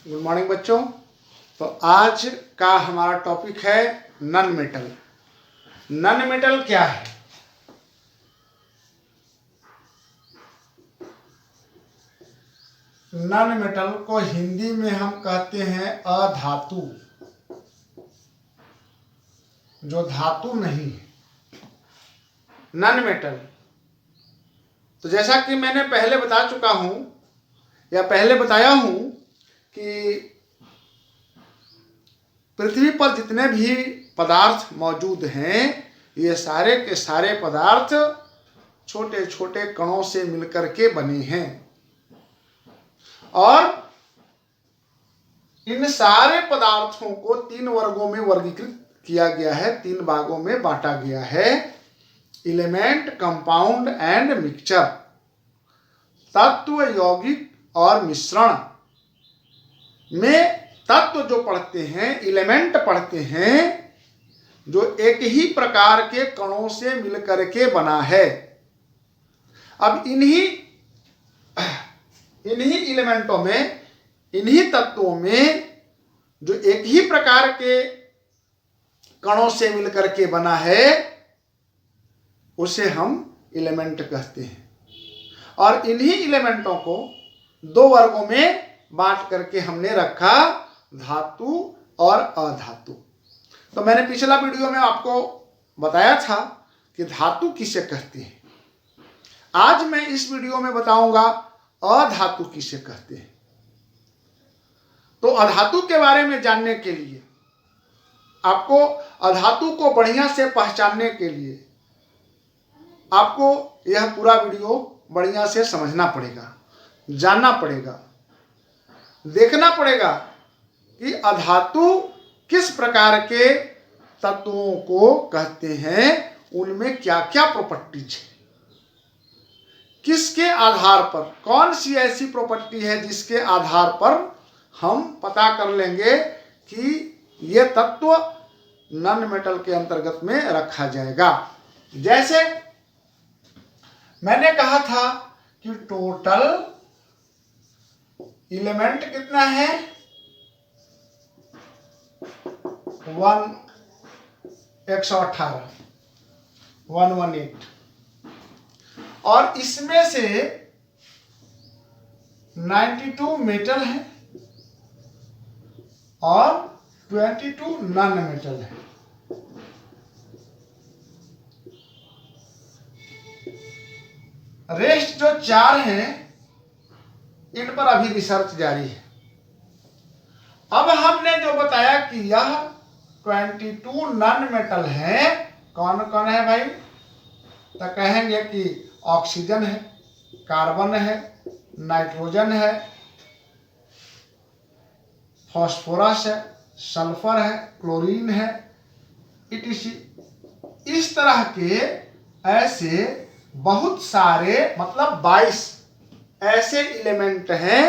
Good morning बच्चों। तो आज का हमारा टॉपिक है नन मेटल। नन मेटल क्या है? नन मेटल को हिंदी में हम कहते हैं अधातु, जो धातु नहीं है, नन मेटल। तो जैसा कि मैंने पहले बता चुका हूं या पहले बताया हूं कि पृथ्वी पर जितने भी पदार्थ मौजूद हैं, ये सारे के सारे पदार्थ छोटे छोटे कणों से मिलकर के बने हैं और इन सारे पदार्थों को तीन वर्गों में वर्गीकृत किया गया है, तीन भागों में बांटा गया है। Element, compound and mixture. तत्व, यौगिक और मिश्रण में तत्व जो पढ़ते हैं, एलिमेंट पढ़ते हैं, जो एक ही प्रकार के कणों से मिलकर के बना है। अब इन्हीं एलिमेंटों में, इन्हीं तत्वों में जो एक ही प्रकार के कणों से मिलकर के बना है, उसे हम एलिमेंट कहते हैं। और इन्हीं एलिमेंटों को दो वर्गों में बांट करके हमने रखा, धातु और अधातु। तो मैंने पिछला वीडियो में आपको बताया था कि धातु किसे कहते हैं। आज मैं इस वीडियो में बताऊंगा अधातु किसे कहते हैं। तो अधातु के बारे में जानने के लिए, आपको अधातु को बढ़िया से पहचानने के लिए आपको यह पूरा वीडियो बढ़िया से समझना पड़ेगा, जानना पड़ेगा, देखना पड़ेगा कि अधातु किस प्रकार के तत्वों को कहते हैं, उनमें क्या क्या प्रॉपर्टीज है, किसके आधार पर, कौन सी ऐसी प्रॉपर्टी है जिसके आधार पर हम पता कर लेंगे कि यह तत्व नन मेटल के अंतर्गत में रखा जाएगा। जैसे मैंने कहा था कि टोटल एलिमेंट कितना है, 118 और इसमें से 92 मेटल है और 22 नॉन मेटल है। रेस्ट जो 4 हैं, इन पर अभी रिसर्च जारी है। अब हमने जो बताया कि यह 22 नॉन मेटल है, कौन कौन है भाई? तो कहेंगे कि ऑक्सीजन है, कार्बन है, नाइट्रोजन है, फास्फोरस है, सल्फर है, क्लोरीन है, इटीसी। इस तरह के ऐसे बहुत सारे, मतलब 22 ऐसे एलिमेंट हैं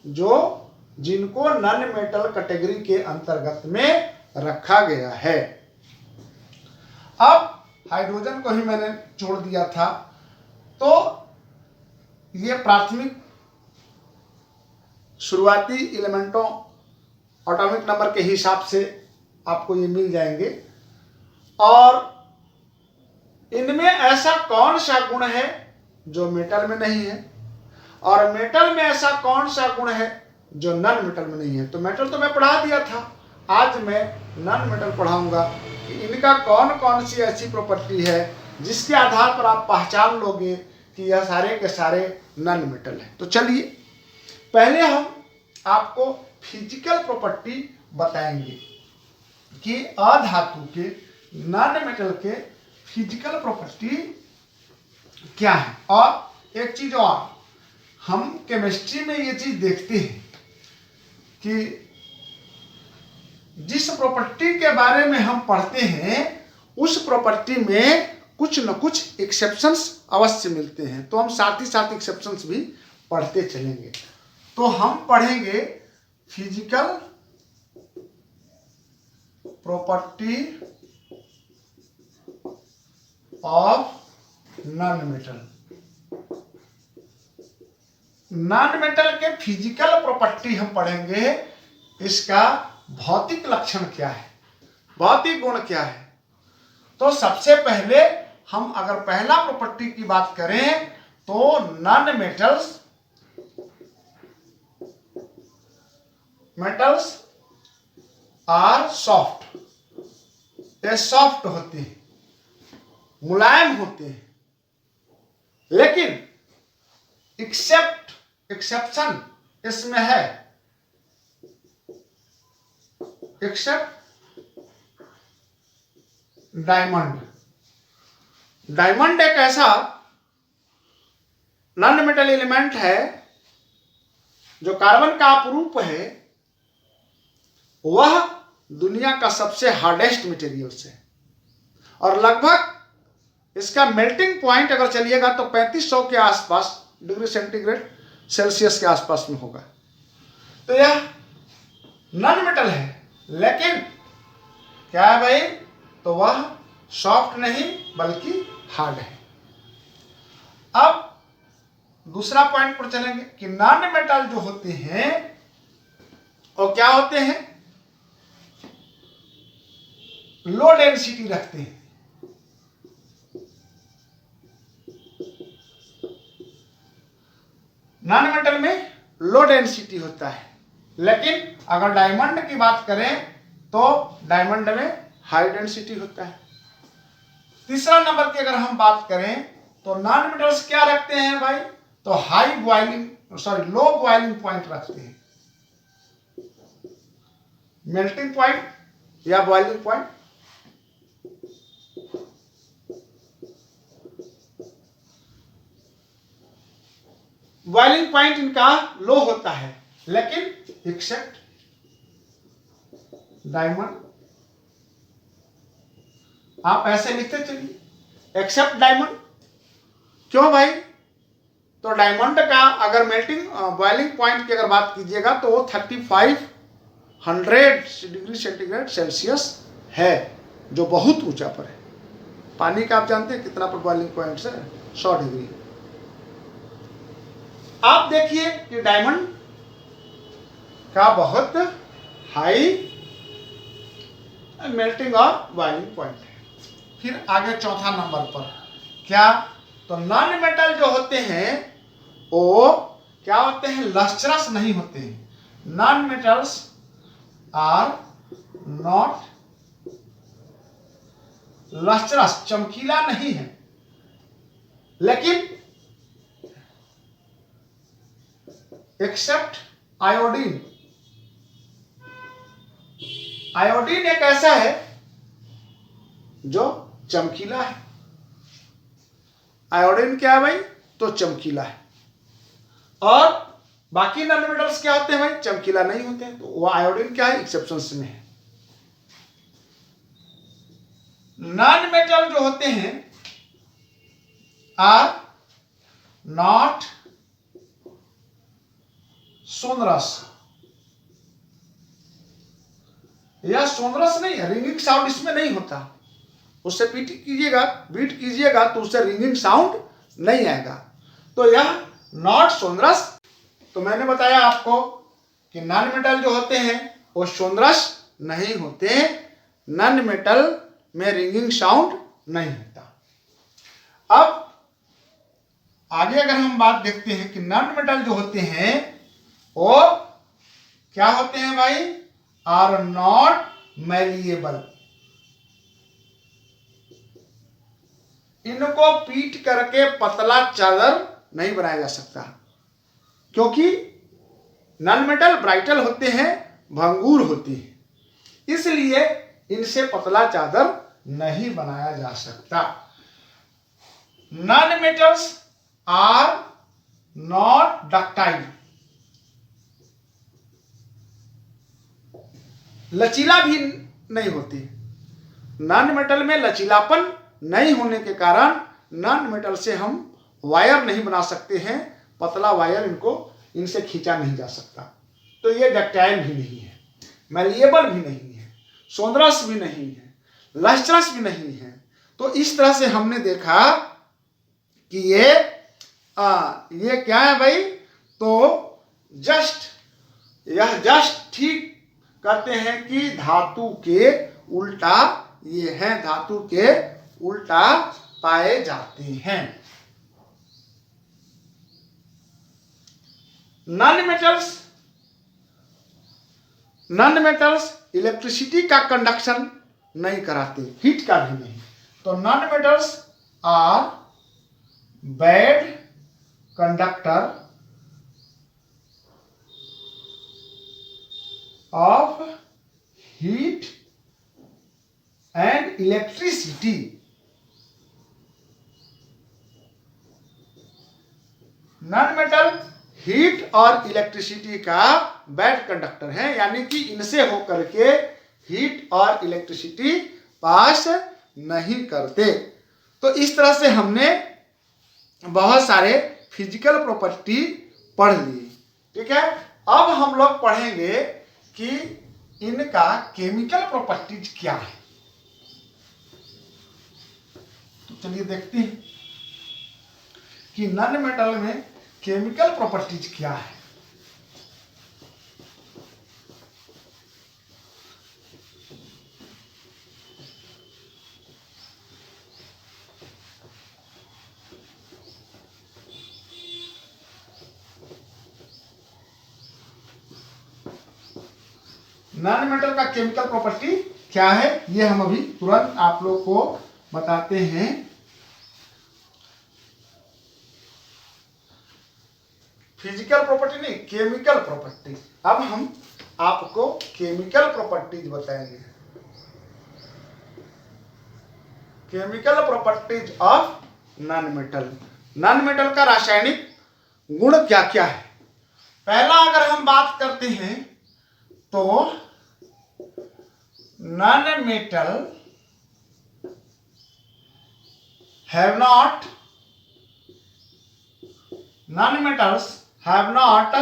जो जिनको नॉन मेटल कैटेगरी के अंतर्गत में रखा गया है। अब हाइड्रोजन को ही मैंने छोड़ दिया था, तो ये प्राथमिक शुरुआती एलिमेंटों एटॉमिक नंबर के हिसाब से आपको ये मिल जाएंगे। और इनमें ऐसा कौन सा गुण है जो मेटल में नहीं है, और मेटल में ऐसा कौन सा गुण है जो नॉन मेटल में नहीं है। तो मेटल तो मैं पढ़ा दिया था, आज मैं नॉन मेटल पढ़ाऊंगा कि इनका कौन कौन सी ऐसी प्रॉपर्टी है जिसके आधार पर आप पहचान लोगे कि यह सारे के सारे नॉन मेटल है। तो चलिए पहले हम आपको फिजिकल प्रॉपर्टी बताएंगे कि अधातु के, नॉन मेटल के फिजिकल प्रॉपर्टी क्या है। और एक चीज और, हम केमिस्ट्री में ये चीज देखते हैं कि जिस प्रॉपर्टी के बारे में हम पढ़ते हैं, उस प्रॉपर्टी में कुछ न कुछ एक्सेप्शंस अवश्य मिलते हैं। तो हम साथ ही साथ एक्सेप्शंस भी पढ़ते चलेंगे। तो हम पढ़ेंगे physical property of non metal. Non metal के फिजिकल प्रॉपर्टी हम पढ़ेंगे, इसका भौतिक लक्षण क्या है, भौतिक गुण क्या है। तो सबसे पहले हम अगर पहला प्रॉपर्टी की बात करें तो नॉन मेटल्स आर सॉफ्ट, ये सॉफ्ट होते हैं, मुलायम होते हैं, लेकिन एक्सेप्शन इसमें है, एक्सेप्ट डायमंड। डायमंड एक ऐसा नॉन मेटल एलिमेंट है जो कार्बन का अपरूप है, वह दुनिया का सबसे हार्डेस्ट मटेरियल्स है और लगभग इसका मेल्टिंग पॉइंट अगर चलिएगा तो 3500 के आसपास डिग्री सेंटीग्रेड सेल्सियस के आसपास में होगा। तो यह नॉन मेटल है, लेकिन क्या है भाई, तो वह सॉफ्ट नहीं बल्कि हार्ड है। अब दूसरा पॉइंट पर चलेंगे कि नॉन मेटल जो होते हैं वो क्या होते हैं, लो डेंसिटी रखते हैं। नॉन मेटल में लो डेंसिटी होता है, लेकिन अगर डायमंड की बात करें तो डायमंड में हाई डेंसिटी होता है। तीसरा नंबर की अगर हम बात करें तो नॉन मेटल्स क्या रखते हैं भाई, तो लो बॉइलिंग पॉइंट रखते हैं, मेल्टिंग पॉइंट या बॉइलिंग पॉइंट। बॉइलिंग पॉइंट इनका लो होता है, लेकिन एक्सेप्ट डायमंड, आप ऐसे लिखते चलिए एक्सेप्ट डायमंड। क्यों भाई, तो डायमंड का अगर मेल्टिंग बॉइलिंग पॉइंट की अगर बात कीजिएगा तो वो 3500 डिग्री सेंटीग्रेड सेल्सियस है, जो बहुत ऊंचा पर है। पानी का आप जानते हैं कितना पर बॉइलिंग पॉइंट है, 100 डिग्री। आप देखिए कि डायमंड का बहुत हाई मेल्टिंग और बॉइलिंग पॉइंट है। फिर आगे चौथा नंबर पर क्या, तो नॉन मेटल जो होते हैं वो क्या होते हैं, लस्ट्रस नहीं होते हैं। Non metals are not lustrous, चमकीला नहीं है, लेकिन एक्सेप्ट आयोडीन। आयोडीन एक ऐसा है जो चमकीला है। आयोडीन क्या है भाई, तो चमकीला है। और बाकी नॉन मेटल्स क्या होते हैं भाई, चमकीला नहीं होते हैं, तो वो आयोडीन क्या है, एक्सेप्शन में है। नॉन मेटल जो होते हैं आर नॉट सोनरस, यह सोनरस नहीं है, रिंगिंग साउंड इसमें नहीं होता। उससे बीट कीजिएगा तो उससे रिंगिंग साउंड नहीं आएगा, तो यह नॉट सोनरस। तो मैंने बताया आपको कि नॉन मेटल जो होते हैं वो सोनरस नहीं होते, नॉन मेटल में रिंगिंग साउंड नहीं होता। अब आगे अगर हम बात देखते हैं कि नॉन मेटल जो होते हैं वो क्या होते हैं भाई, आर नॉट मैलिएबल। इनको पीट करके पतला चादर नहीं बनाया जा सकता, क्योंकि नॉन मेटल ब्राइटल होते हैं, भंगूर होती है, इसलिए इनसे पतला चादर नहीं बनाया जा सकता। Non metals are not ductile, लचीला भी नहीं होती। नॉन मेटल में लचीलापन नहीं होने के कारण नॉन मेटल से हम वायर नहीं बना सकते हैं, पतला वायर इनसे खींचा नहीं जा सकता। तो ये डक्टाइल भी नहीं है, मैलिएबल भी नहीं है, सोनरस भी नहीं है, लस्ट्रस भी नहीं है। तो इस तरह से हमने देखा कि ये क्या है भाई, तो यह जस्ट ठीक करते हैं कि धातु के उल्टा, ये हैं धातु के उल्टा पाए जाते हैं। नॉन मेटल्स इलेक्ट्रिसिटी का कंडक्शन नहीं कराते, हीट का भी नहीं। तो non metals are bad conductor of heat and electricity. Non metal heat और इलेक्ट्रिसिटी का बैड कंडक्टर है, यानी कि इनसे होकर के हीट और इलेक्ट्रिसिटी पास नहीं करते। तो इस तरह से हमने बहुत सारे फिजिकल प्रॉपर्टी पढ़ ली। ठीक है, अब हम लोग पढ़ेंगे कि इनका केमिकल प्रॉपर्टीज क्या है। तो चलिए देखते हैं कि नॉन मेटल में केमिकल प्रॉपर्टीज क्या है। नॉन मेटल का केमिकल प्रॉपर्टी क्या है, ये हम अभी तुरंत आप लोग को बताते हैं। फिजिकल प्रॉपर्टी नहीं, केमिकल प्रॉपर्टी। अब हम आपको केमिकल प्रॉपर्टीज बताएंगे। Chemical properties of non metal. Non metal का रासायनिक गुण क्या क्या है। पहला अगर हम बात करते हैं तो non metal have not non-metals have not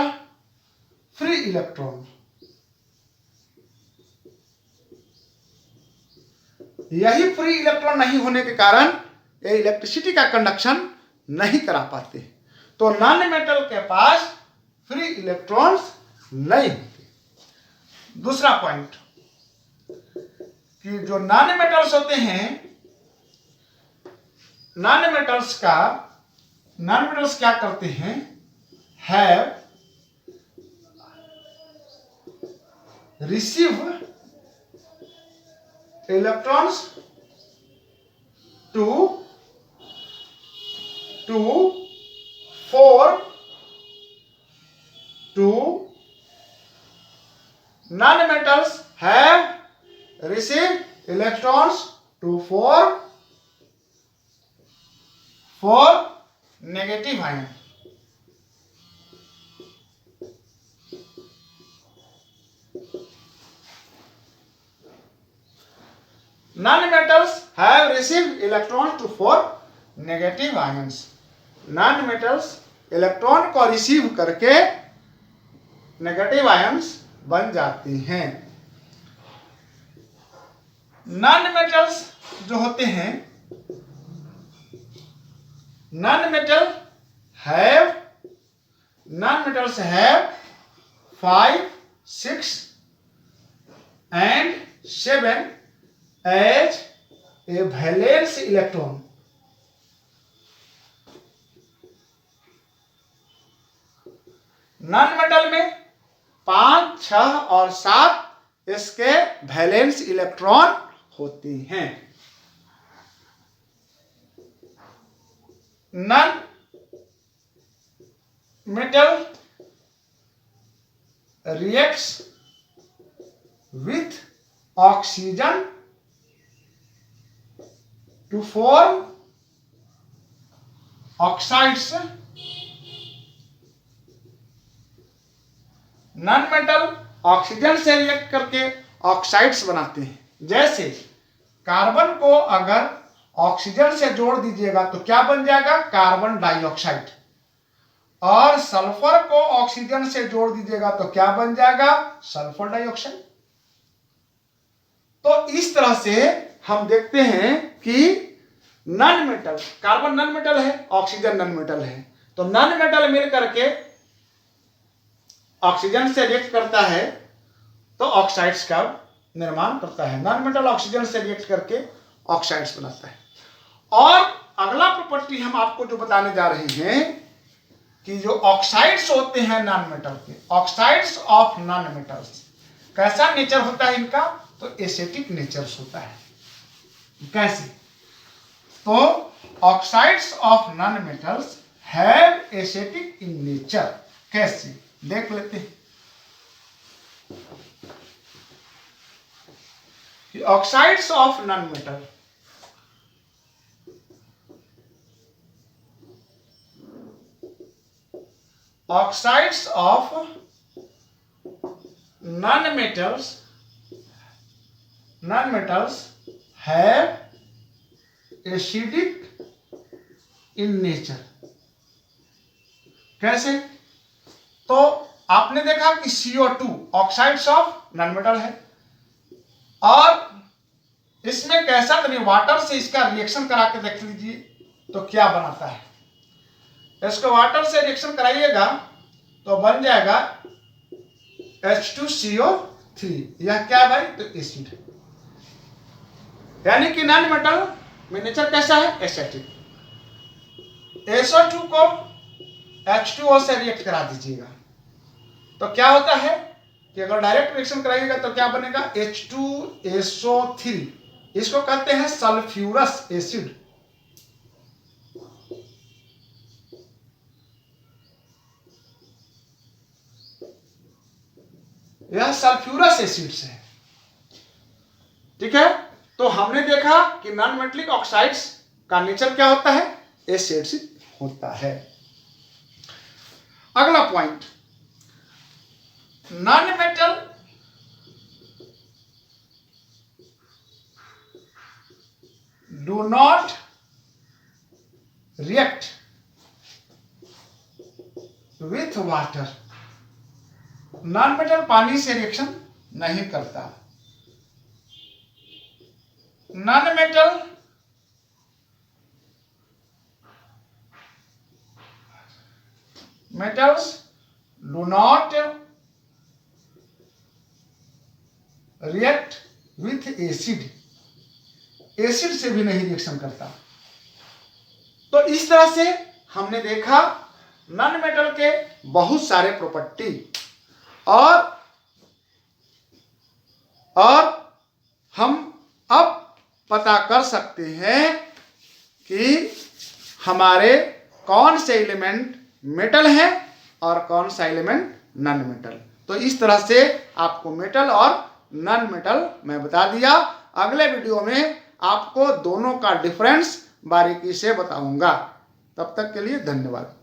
free electron। यही फ्री इलेक्ट्रॉन नहीं होने के कारण ये इलेक्ट्रिसिटी का कंडक्शन नहीं करा पाते। तो नॉन मेटल के पास फ्री इलेक्ट्रॉन्स नहीं होते। दूसरा पॉइंट कि जो नॉन मेटल्स होते हैं, नॉन मेटल्स क्या करते हैं, have receive electrons to form to non-metals have received electrons to form for negative ion। Non-metals have received electrons to form negative ions। Non-metals electron को रिसीव करके negative ions बन जाती हैं। नॉन-मेटल्स जो होते हैं, non-metals have 5, 6 and 7 as a valence electron। Non metal में 5, 6 और 7 इसके वैलेंस इलेक्ट्रॉन होती हैं। Non metal reacts with oxygen to form oxides. Non metal oxygen से रिएक्ट करके ऑक्साइड्स बनाते हैं। जैसे कार्बन को अगर ऑक्सीजन से जोड़ दीजिएगा तो क्या बन जाएगा, कार्बन डाइऑक्साइड। और सल्फर को ऑक्सीजन से जोड़ दीजिएगा तो क्या बन जाएगा, सल्फर डाइऑक्साइड। तो इस तरह से हम देखते हैं कि non metal, carbon non metal है, ऑक्सीजन नॉन मेटल है, तो नॉन मेटल मिल करके ऑक्सीजन से रिएक्ट करता है तो ऑक्साइड्स का निर्माण करता है। नॉन मेटल ऑक्सीजन से रिएक्ट करके ऑक्साइड्स बनाता है। और अगला प्रॉपर्टी हम आपको जो बताने जा रहे हैं कि जो ऑक्साइड्स होते हैं नॉन मेटल के, ऑक्साइड्स ऑफ नॉन मेटल्स, कैसा नेचर होता है इनका? तो एसिटिक नेचर होता है। कैसे? तो oxides of non metals have acetic in nature. कैसे? देख लेते हैं कि oxides of non metal, oxides of non metals have acidic in nature. कैसे? तो आपने देखा कि CO2 oxides of non metal है, और इसमें कैसा करिए, वाटर से इसका रिएक्शन करा के देख लीजिए तो क्या बनाता है। इसको वाटर से रिएक्शन कराइएगा तो बन जाएगा H2CO3। यह क्या है भाई? तो एसिड है। यानी कि नॉन मेटल में नेचर कैसा है? एसिडिक। SO2 को H2O से रिएक्ट करा दीजिएगा तो क्या होता है कि अगर डायरेक्ट रिएक्शन कराइएगा तो क्या बनेगा? H2SO3। इसको कहते हैं सल्फ्यूरस एसिड। यह सल्फ्यूरस एसिड्स है। ठीक है, तो हमने देखा कि नॉन मेटलिक ऑक्साइड्स का नेचर क्या होता है? एसिडिक होता है। अगला point, non metal do not react with water. Non metal पानी से रिएक्शन नहीं करता। Non metal metals do not react with acid। Acid से भी नहीं रिएक्शन करता। तो इस तरह से हमने देखा नॉन मेटल के बहुत सारे प्रॉपर्टी, और हम अब पता कर सकते हैं कि हमारे कौन से एलिमेंट मेटल है और कौन सा एलिमेंट नॉन मेटल। तो इस तरह से आपको मेटल और नॉन मेटल मैं बता दिया। अगले वीडियो में आपको दोनों का डिफरेंस बारीकी से बताऊंगा। तब तक के लिए धन्यवाद।